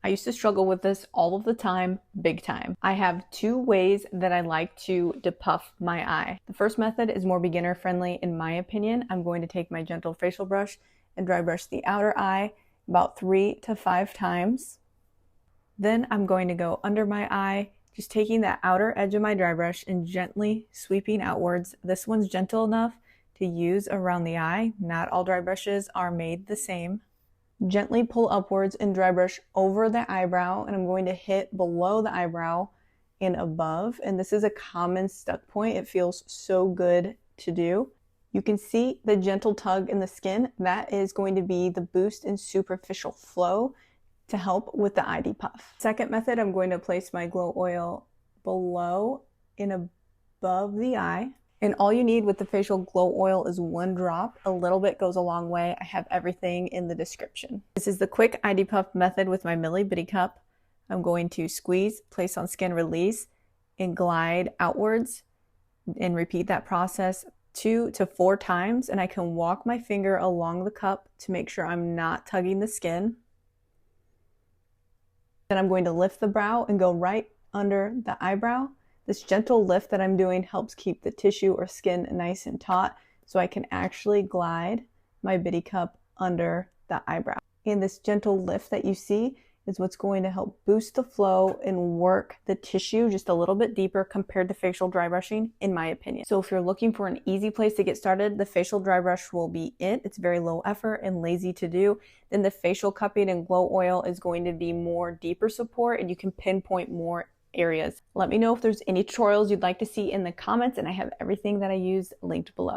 I used to struggle with this all of the time, big time. I have two ways that I like to depuff my eye. The first method is more beginner friendly in my opinion. I'm going to take my gentle facial brush and dry brush the outer eye about 3 to 5 times. Then I'm going to go under my eye, just taking that outer edge of my dry brush and gently sweeping outwards. This one's gentle enough to use around the eye. Not all dry brushes are made the same. Gently pull upwards and dry brush over the eyebrow, and I'm going to hit below the eyebrow and above. And this is a common stuck point. It feels so good to do. You can see the gentle tug in the skin. That is going to be the boost in superficial flow to help with the eye depuff. Second method, I'm going to place my glow oil below and above the eye. And all you need with the facial glow oil is 1 drop. A little bit goes a long way. I have everything in the description. This is the quick eye depuff method with my Millie Bitty cup. I'm going to squeeze, place on skin, release, and glide outwards, and repeat that process 2 to 4 times. And I can walk my finger along the cup to make sure I'm not tugging the skin. Then I'm going to lift the brow and go right under the eyebrow. This gentle lift that I'm doing helps keep the tissue or skin nice and taut, so I can actually glide my Bitty cup under the eyebrow. And this gentle lift that you see is what's going to help boost the flow and work the tissue just a little bit deeper compared to facial dry brushing, in my opinion. So if you're looking for an easy place to get started, the facial dry brush will be it. It's very low effort and lazy to do. Then the facial cupping and glow oil is going to be more deeper support, and you can pinpoint more areas. Let me know if there's any tutorials you'd like to see in the comments, and I have everything that I use linked below.